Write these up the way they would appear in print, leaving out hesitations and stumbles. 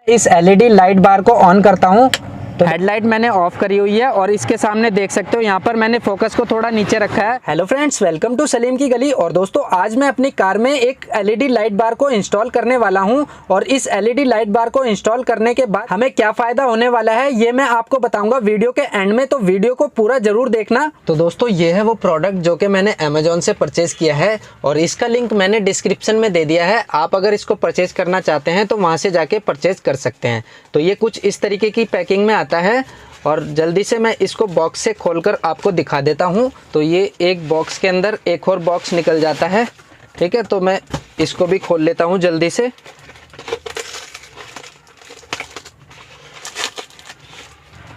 इस LED light बार को on करता हूँ तो हेडलाइट मैंने ऑफ करी हुई है और इसके सामने देख सकते हो यहाँ पर मैंने फोकस को थोड़ा नीचे रखा है। Hello friends, welcome to Salim की गली। और दोस्तों, आज मैं अपनी कार में एक एलईडी लाइट बार को इंस्टॉल करने वाला हूँ और इस एलईडी लाइट बार को इंस्टॉल करने के बाद हमें क्या फायदा होने वाला है ये मैं आपको बताऊंगा वीडियो के एंड में, तो वीडियो को पूरा जरूर देखना। तो दोस्तों, ये है वो प्रोडक्ट जो कि मैंने अमेजोन से परचेज किया है और इसका लिंक मैंने डिस्क्रिप्शन में दे दिया है। आप अगर इसको परचेज करना चाहते हैं तो वहाँ से जाके परचेज कर सकते हैं। तो ये कुछ इस तरीके की पैकिंग में आता है और जल्दी से मैं इसको बॉक्स से खोलकर आपको दिखा देता हूँ। तो ये एक बॉक्स के अंदर एक और बॉक्स निकल जाता है, ठीक है। तो मैं इसको भी खोल लेता हूँ जल्दी से।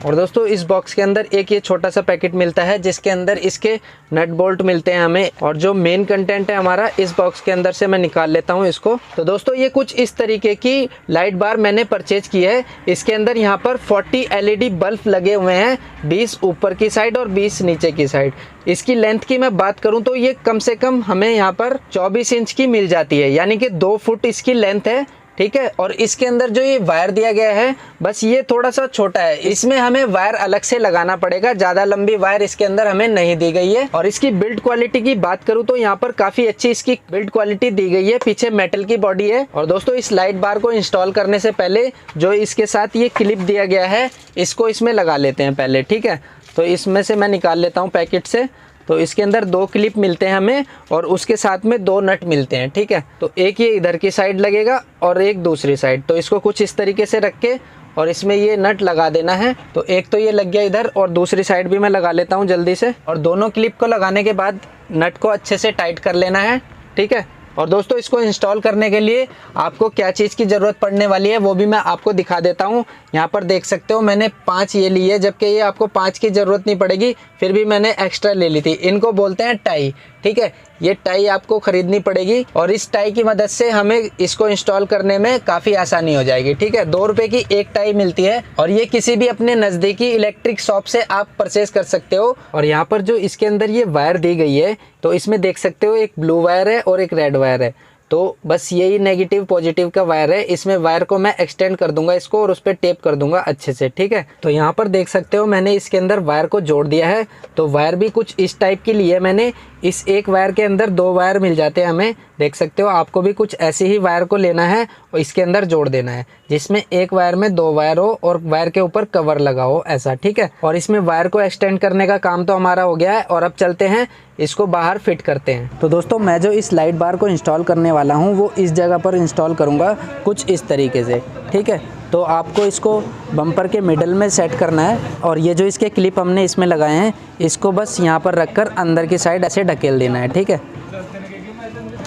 और दोस्तों, इस बॉक्स के अंदर एक ये छोटा सा पैकेट मिलता है जिसके अंदर इसके नट बोल्ट मिलते हैं हमें, और जो मेन कंटेंट है हमारा इस बॉक्स के अंदर से मैं निकाल लेता हूँ इसको। तो दोस्तों, ये कुछ इस तरीके की लाइट बार मैंने परचेज की है। इसके अंदर यहाँ पर 40 एलईडी बल्ब लगे हुए हैं, 20 ऊपर की साइड और 20 नीचे की साइड। इसकी लेंथ की मैं बात करूँ तो ये कम से कम हमें यहाँ पर 24 इंच की मिल जाती है, यानी कि 2 फुट इसकी लेंथ है, ठीक है। और इसके अंदर जो ये वायर दिया गया है बस ये थोड़ा सा छोटा है, इसमें हमें वायर अलग से लगाना पड़ेगा, ज़्यादा लंबी वायर इसके अंदर हमें नहीं दी गई है। और इसकी बिल्ड क्वालिटी की बात करूँ तो यहाँ पर काफ़ी अच्छी इसकी बिल्ड क्वालिटी दी गई है, पीछे मेटल की बॉडी है। और दोस्तों, इस लाइट बार को इंस्टॉल करने से पहले जो इसके साथ ये क्लिप दिया गया है इसको इसमें लगा लेते हैं पहले, ठीक है। तो इसमें से मैं निकाल लेता हूँ पैकेट से। तो इसके अंदर 2 क्लिप मिलते हैं हमें और उसके साथ में 2 नट मिलते हैं, ठीक है। तो एक ये इधर की साइड लगेगा और एक दूसरी साइड। तो इसको कुछ इस तरीके से रख के और इसमें ये नट लगा देना है। तो एक तो ये लग गया इधर और दूसरी साइड भी मैं लगा लेता हूँ जल्दी से। और दोनों क्लिप को लगाने के बाद नट को अच्छे से टाइट कर लेना है, ठीक है। और दोस्तों, इसको इंस्टॉल करने के लिए आपको क्या चीज़ की ज़रूरत पड़ने वाली है वो भी मैं आपको दिखा देता हूँ। यहाँ पर देख सकते हो मैंने 5 ये ली है, जबकि ये आपको 5 की ज़रूरत नहीं पड़ेगी, फिर भी मैंने एक्स्ट्रा ले ली थी। इनको बोलते हैं टाई, ठीक है। ये टाई आपको ख़रीदनी पड़ेगी और इस टाई की मदद से हमें इसको इंस्टॉल करने में काफ़ी आसानी हो जाएगी, ठीक है। 2 रुपये की एक टाई मिलती है और ये किसी भी अपने नज़दीकी इलेक्ट्रिक शॉप से आप परचेज़ कर सकते हो। और यहाँ पर जो इसके अंदर ये वायर दी गई है तो इसमें देख सकते हो एक ब्लू वायर है और एक रेड वायर है। तो बस यही नेगेटिव पॉजिटिव का वायर है। इसमें वायर को मैं एक्सटेंड कर दूंगा इसको और उस पर टेप कर दूंगा अच्छे से, ठीक है। तो यहाँ पर देख सकते हो मैंने इसके अंदर वायर को जोड़ दिया है। तो वायर भी कुछ इस टाइप की ली है मैंने। इस एक वायर के अंदर 2 वायर मिल जाते हैं हमें, देख सकते हो। आपको भी कुछ ऐसे ही वायर को लेना है और इसके अंदर जोड़ देना है, जिसमें एक वायर में 2 वायर हो और वायर के ऊपर कवर लगा हो, ऐसा, ठीक है। और इसमें वायर को एक्सटेंड करने का काम तो हमारा हो गया है और अब चलते हैं इसको बाहर फिट करते हैं। तो दोस्तों, मैं जो इस लाइट बार को इंस्टॉल करने वाला हूँ वो इस जगह पर इंस्टॉल करूँगा कुछ इस तरीके से, ठीक है। तो आपको इसको बम्पर के मिडल में सेट करना है और ये जो इसके क्लिप हमने इसमें लगाए हैं इसको बस यहाँ पर रखकर अंदर की साइड ऐसे ढकेल देना है, ठीक है।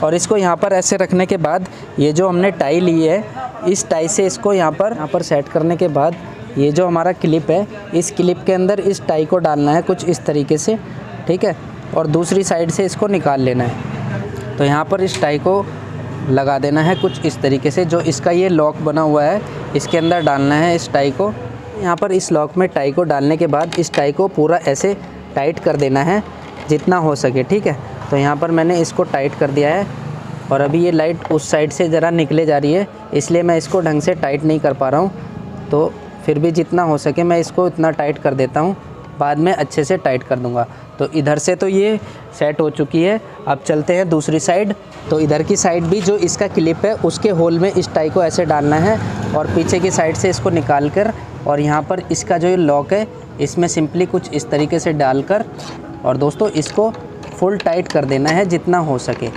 और इसको यहाँ पर ऐसे रखने के बाद ये जो हमने टाई ली है इस टाई से इसको यहाँ पर सेट करने के बाद ये जो हमारा क्लिप है इस क्लिप के अंदर इस टाई को डालना है कुछ इस तरीके से, ठीक है। और दूसरी साइड से इसको निकाल लेना है। तो यहाँ पर इस टाई को लगा देना है कुछ इस तरीके से। जो इसका ये लॉक बना हुआ है इसके अंदर डालना है इस टाई को। यहाँ पर इस लॉक में टाई को डालने के बाद इस टाई को पूरा ऐसे टाइट कर देना है जितना हो सके, ठीक है। तो यहाँ पर मैंने इसको टाइट कर दिया है और अभी ये लाइट उस साइड से ज़रा निकले जा रही है, इसलिए मैं इसको ढंग से टाइट नहीं कर पा रहा हूँ। तो फिर भी जितना हो सके मैं इसको इतना टाइट कर देता हूँ, बाद में अच्छे से टाइट कर दूँगा। तो इधर से तो ये सेट हो चुकी है। अब चलते हैं दूसरी साइड। तो इधर की साइड भी जो इसका क्लिप है उसके होल में इस टाई को ऐसे डालना है और पीछे की साइड से इसको निकाल कर और यहाँ पर इसका जो ये लॉक है इसमें सिंपली कुछ इस तरीके से डालकर और दोस्तों इसको फुल टाइट कर देना है जितना हो सके,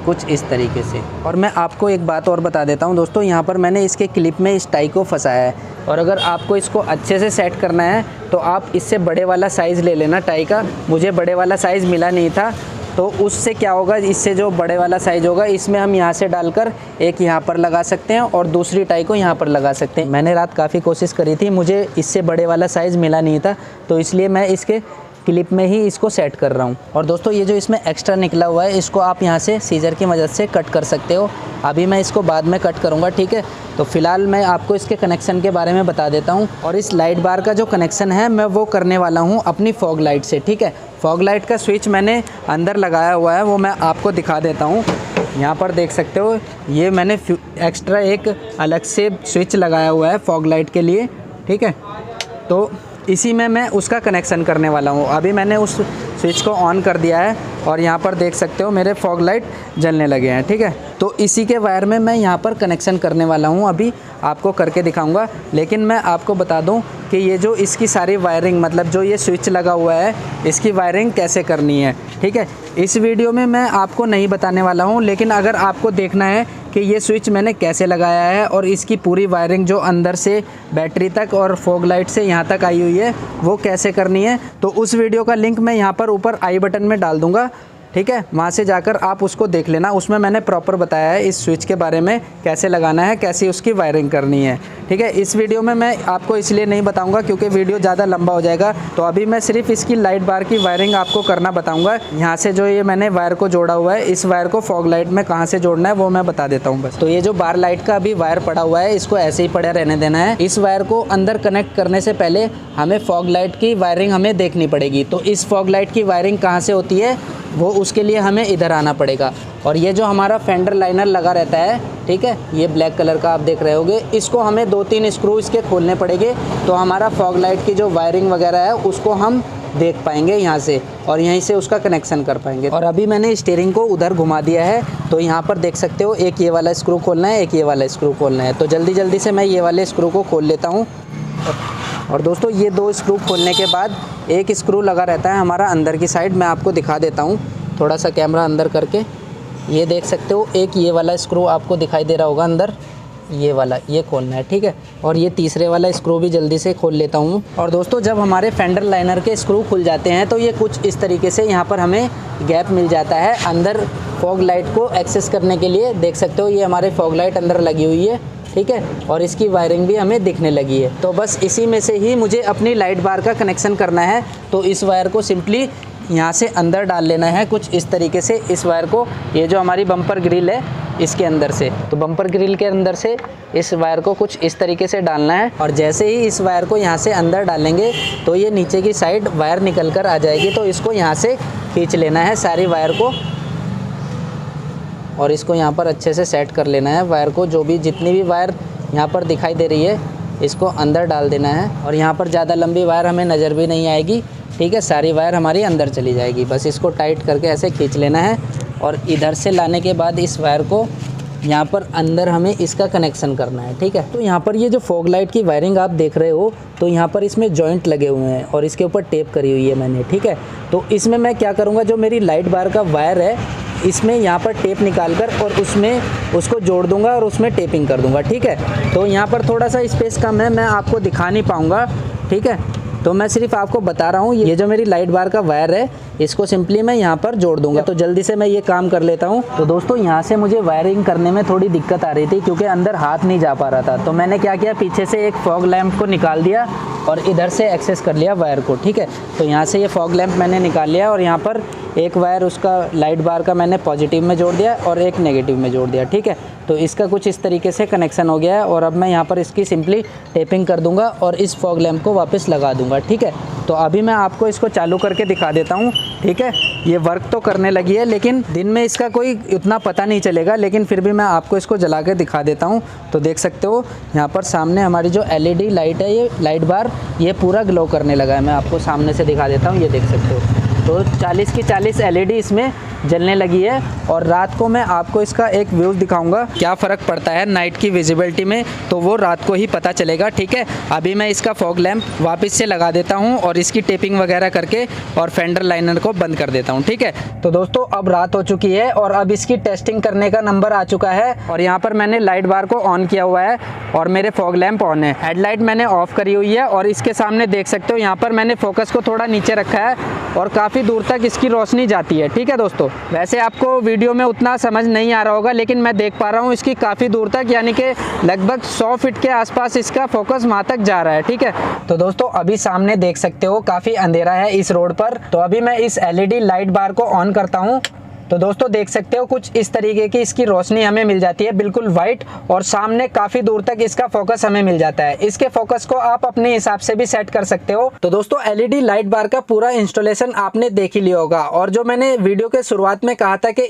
कुछ इस तरीके से। और मैं आपको एक बात और बता देता हूँ दोस्तों, यहाँ पर मैंने इसके क्लिप में इस टाई को फंसाया है और अगर आपको इसको अच्छे से सेट करना है तो आप इससे बड़े वाला साइज़ ले लेना टाई का। मुझे बड़े वाला साइज़ मिला नहीं था, तो उससे क्या होगा, इससे जो बड़े वाला साइज़ होगा इसमें हम यहाँ से डालकर एक यहाँ पर लगा सकते हैं और दूसरी टाई को यहाँ पर लगा सकते हैं। मैंने रात काफ़ी कोशिश करी थी, मुझे इससे बड़े वाला साइज़ मिला नहीं था, तो इसलिए मैं इसके क्लिप में ही इसको सेट कर रहा हूँ। और दोस्तों, ये जो इसमें एक्स्ट्रा निकला हुआ है इसको आप यहाँ से सीजर की मदद से कट कर सकते हो। अभी मैं इसको बाद में कट करूँगा, ठीक है। तो फिलहाल मैं आपको इसके कनेक्शन के बारे में बता देता हूँ। और इस लाइट बार का जो कनेक्शन है मैं वो करने वाला हूँ अपनी फॉग लाइट से, ठीक है। फॉग लाइट का स्विच मैंने अंदर लगाया हुआ है, वो मैं आपको दिखा देता हूँ। यहाँ पर देख सकते हो ये मैंने एक्स्ट्रा एक अलग से स्विच लगाया हुआ है फॉग लाइट के लिए, ठीक है। तो इसी में मैं उसका कनेक्शन करने वाला हूँ। अभी मैंने उस स्विच को ऑन कर दिया है और यहाँ पर देख सकते हो मेरे फॉग लाइट जलने लगे हैं, ठीक है। तो इसी के वायर में मैं यहाँ पर कनेक्शन करने वाला हूँ, अभी आपको करके दिखाऊंगा। लेकिन मैं आपको बता दूं कि ये जो इसकी सारी वायरिंग, मतलब जो ये स्विच लगा हुआ है, इसकी वायरिंग कैसे करनी है, ठीक है। इस वीडियो में मैं आपको नहीं बताने वाला हूँ, लेकिन अगर आपको देखना है कि ये स्विच मैंने कैसे लगाया है और इसकी पूरी वायरिंग जो अंदर से बैटरी तक और फॉग लाइट से यहाँ तक आई हुई है वो कैसे करनी है, तो उस वीडियो का लिंक मैं यहाँ पर ऊपर आई बटन में डाल दूँगा, ठीक है। वहाँ से जाकर आप उसको देख लेना। उसमें मैंने प्रॉपर बताया है इस स्विच के बारे में, कैसे लगाना है, कैसे उसकी वायरिंग करनी है, ठीक है। इस वीडियो में मैं आपको इसलिए नहीं बताऊंगा क्योंकि वीडियो ज़्यादा लंबा हो जाएगा। तो अभी मैं सिर्फ इसकी लाइट बार की वायरिंग आपको करना बताऊंगा। यहाँ से जो ये मैंने वायर को जोड़ा हुआ है, इस वायर को फॉग लाइट में कहाँ से जोड़ना है वो मैं बता देता हूँ बस। तो ये जो बार लाइट का अभी वायर पड़ा हुआ है, इसको ऐसे ही पड़ा रहने देना है। इस वायर को अंदर कनेक्ट करने से पहले हमें फॉग लाइट की वायरिंग हमें देखनी पड़ेगी। तो इस फॉग लाइट की वायरिंग कहाँ से होती है वो उसके लिए हमें इधर आना पड़ेगा। और ये जो हमारा फेंडर लाइनर लगा रहता है, ठीक है, ये ब्लैक कलर का आप देख रहे होगे, इसको हमें 2-3 स्क्रू इसके खोलने पड़ेंगे। तो हमारा फॉग लाइट की जो वायरिंग वगैरह है उसको हम देख पाएंगे यहाँ से, और यहीं से उसका कनेक्शन कर पाएंगे। और अभी मैंने स्टीयरिंग को उधर घुमा दिया है, तो यहाँ पर देख सकते हो एक ये वाला स्क्रू खोलना है, एक ये वाला स्क्रू खोलना है। तो जल्दी जल्दी से मैं ये वाले स्क्रू को खोल लेता हूँ। और दोस्तों ये 2 स्क्रू खोलने के बाद एक स्क्रू लगा रहता है हमारा अंदर की साइड, मैं आपको दिखा देता हूँ थोड़ा सा कैमरा अंदर करके। ये देख सकते हो एक ये वाला स्क्रू आपको दिखाई दे रहा होगा अंदर, ये वाला, ये खोलना है, ठीक है। और ये तीसरे वाला स्क्रू भी जल्दी से खोल लेता हूँ। और दोस्तों जब हमारे फेंडर लाइनर के स्क्रू खुल जाते हैं तो ये कुछ इस तरीके से यहाँ पर हमें गैप मिल जाता है अंदर फॉग लाइट को एक्सेस करने के लिए। देख सकते हो ये हमारे फॉग लाइट अंदर लगी हुई है, ठीक है, और इसकी वायरिंग भी हमें दिखने लगी है। तो बस इसी में से ही मुझे अपनी लाइट बार का कनेक्शन करना है। तो इस वायर को सिंपली यहाँ से अंदर डाल लेना है कुछ इस तरीके से। इस वायर को, ये जो हमारी बम्पर ग्रिल है इसके अंदर से, तो बम्पर ग्रिल के अंदर से इस वायर को कुछ इस तरीके से डालना है। और जैसे ही इस वायर को यहाँ से अंदर डालेंगे तो ये नीचे की साइड वायर निकल कर आ जाएगी। तो इसको यहाँ से खींच लेना है सारी वायर को, और इसको यहाँ पर अच्छे से सेट कर लेना है वायर को। जो भी जितनी भी वायर यहाँ पर दिखाई दे रही है इसको अंदर डाल देना है। और यहाँ पर ज़्यादा लंबी वायर हमें नज़र भी नहीं आएगी, ठीक है, सारी वायर हमारी अंदर चली जाएगी। बस इसको टाइट करके ऐसे खींच लेना है। और इधर से लाने के बाद इस वायर को यहाँ पर अंदर हमें इसका कनेक्शन करना है, ठीक है। तो यहाँ पर ये जो फॉग लाइट की वायरिंग आप देख रहे हो, तो यहाँ पर इसमें जॉइंट लगे हुए हैं और इसके ऊपर टेप करी हुई है मैंने, ठीक है। तो इसमें मैं क्या करूँगा, जो मेरी लाइट बार का वायर है इसमें यहाँ पर टेप निकाल कर और उसमें उसको जोड़ दूंगा और उसमें टेपिंग कर दूंगा, ठीक है। तो यहाँ पर थोड़ा सा स्पेस कम है, मैं आपको दिखा नहीं पाऊँगा, ठीक है। तो मैं सिर्फ आपको बता रहा हूँ ये जो मेरी लाइट बार का वायर है इसको सिंपली मैं यहाँ पर जोड़ दूंगा। तो जल्दी से मैं ये काम कर लेता हूँ। तो दोस्तों यहाँ से मुझे वायरिंग करने में थोड़ी दिक्कत आ रही थी क्योंकि अंदर हाथ नहीं जा पा रहा था। तो मैंने क्या किया, पीछे से एक फॉग लैंप को निकाल दिया और इधर से एक्सेस कर लिया वायर को, ठीक है। तो यहाँ से ये फॉग लैंप मैंने निकाल लिया और यहाँ पर एक वायर उसका लाइट बार का मैंने पॉजिटिव में जोड़ दिया और एक नेगेटिव में जोड़ दिया, ठीक है। तो इसका कुछ इस तरीके से कनेक्शन हो गया है। और अब मैं यहाँ पर इसकी सिंपली टेपिंग कर दूंगा और इस फॉग लैंप को वापस लगा दूंगा, ठीक है। तो अभी मैं आपको इसको चालू करके दिखा देता हूँ, ठीक है। ये वर्क तो करने लगी है लेकिन दिन में इसका कोई उतना पता नहीं चलेगा, लेकिन फिर भी मैं आपको इसको जला के दिखा देता हूँ। तो देख सकते हो यहाँ पर सामने हमारी जो LED लाइट है, ये लाइट बार ये पूरा ग्लो करने लगा है। मैं आपको सामने से दिखा देता हूँ, ये देख सकते हो। तो 40 की 40 LED इसमें जलने लगी है। और रात को मैं आपको इसका एक व्यू दिखाऊंगा, क्या फ़र्क पड़ता है नाइट की विजिबिलिटी में, तो वो रात को ही पता चलेगा, ठीक है। अभी मैं इसका फॉग लैंप वापस से लगा देता हूँ और इसकी टेपिंग वगैरह करके और फेंडर लाइनर को बंद कर देता हूँ, ठीक है। तो दोस्तों अब रात हो चुकी है और अब इसकी टेस्टिंग करने का नंबर आ चुका है। और यहाँ पर मैंने लाइट बार को ऑन किया हुआ है और मेरे फॉग लैंप ऑन है। हेडलाइट मैंने ऑफ करी हुई है और इसके सामने देख सकते हो यहाँ पर मैंने फोकस को थोड़ा नीचे रखा है और काफ़ी दूर तक इसकी रोशनी जाती है, ठीक है दोस्तों। वैसे आपको वीडियो में उतना समझ नहीं आ रहा होगा लेकिन मैं देख पा रहा हूँ इसकी काफ़ी दूर तक, यानी कि लगभग 100 फीट के आसपास इसका फोकस वहाँ तक जा रहा है, ठीक है। तो दोस्तों अभी सामने देख सकते हो काफ़ी अंधेरा है इस रोड पर। तो अभी मैं इस LED लाइट बार को ऑन करता हूँ, तो दोस्तों देख सकते हो कुछ इस तरीके की इसकी रोशनी हमें मिल जाती है, बिल्कुल व्हाइट, और सामने काफी दूर तक इसका फोकस हमें मिल जाता है। इसके फोकस को आप अपने हिसाब से भी सेट कर सकते हो। तो दोस्तों एलईडी लाइट बार का पूरा इंस्टॉलेशन आपने देख ही लिया होगा, और जो मैंने वीडियो के शुरुआत में कहा था कि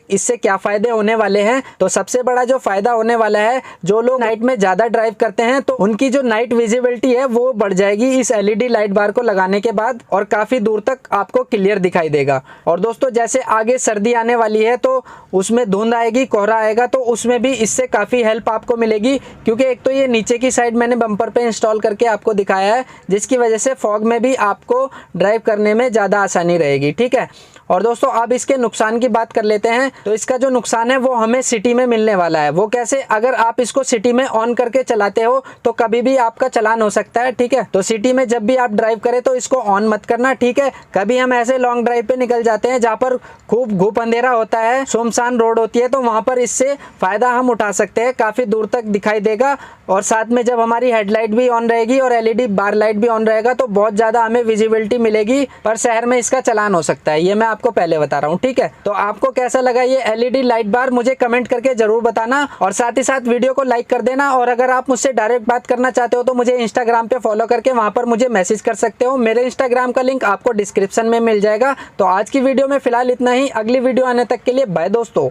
इससे क्या फायदे होने वाले हैं, तो सबसे बड़ा जो फायदा होने वाला है, जो लोग नाइट में ज्यादा ड्राइव करते हैं तो उनकी जो नाइट विजिबिलिटी है वो बढ़ जाएगी इस एलईडी लाइट बार को लगाने के बाद, और काफी दूर तक आपको क्लियर दिखाई देगा। और दोस्तों जैसे आगे सर्दी आने वाली है तो उसमें धुंध आएगी, कोहरा आएगा, तो उसमें भी इससे काफी हेल्प आपको मिलेगी, क्योंकि एक तो ये नीचे की साइड मैंने बम्पर पे इंस्टॉल करके आपको दिखाया है, जिसकी वजह से फॉग में भी आपको ड्राइव करने में ज्यादा आसानी रहेगी। ठीक है, और दोस्तों अब इसके नुकसान की बात कर लेते हैं। तो इसका जो नुकसान है वो हमें सिटी में मिलने वाला है। वो कैसे? अगर आप इसको सिटी में ऑन करके चलाते हो तो कभी भी आपका चालान हो सकता है। ठीक है, तो सिटी में जब भी आप ड्राइव करें तो इसको ऑन मत करना। ठीक है, कभी हम ऐसे लॉन्ग ड्राइव पे निकल जाते हैं जहाँ पर खूब घुप अंधेरा होता है, सुनसान रोड होती है, तो वहां पर इससे फायदा हम उठा सकते हैं, काफी दूर तक दिखाई देगा। और साथ में जब हमारी हेडलाइट भी ऑन रहेगी और एलईडी बार लाइट भी ऑन रहेगा तो बहुत ज्यादा हमें विजिबिलिटी मिलेगी, पर शहर में इसका चालान हो सकता है, ये मैं आपको पहले बता रहा हूँ। ठीक है, तो आपको कैसा लगा ये एलईडी लाइट बार मुझे कमेंट करके जरूर बताना, और साथ ही साथ वीडियो को लाइक कर देना। और अगर आप मुझसे डायरेक्ट बात करना चाहते हो तो मुझे इंस्टाग्राम पे फॉलो करके वहां पर मुझे मैसेज कर सकते हो। मेरे इंस्टाग्राम का लिंक आपको डिस्क्रिप्शन में मिल जाएगा। तो आज की वीडियो में फिलहाल इतना ही, अगली वीडियो आने तक के लिए बाय दोस्तों।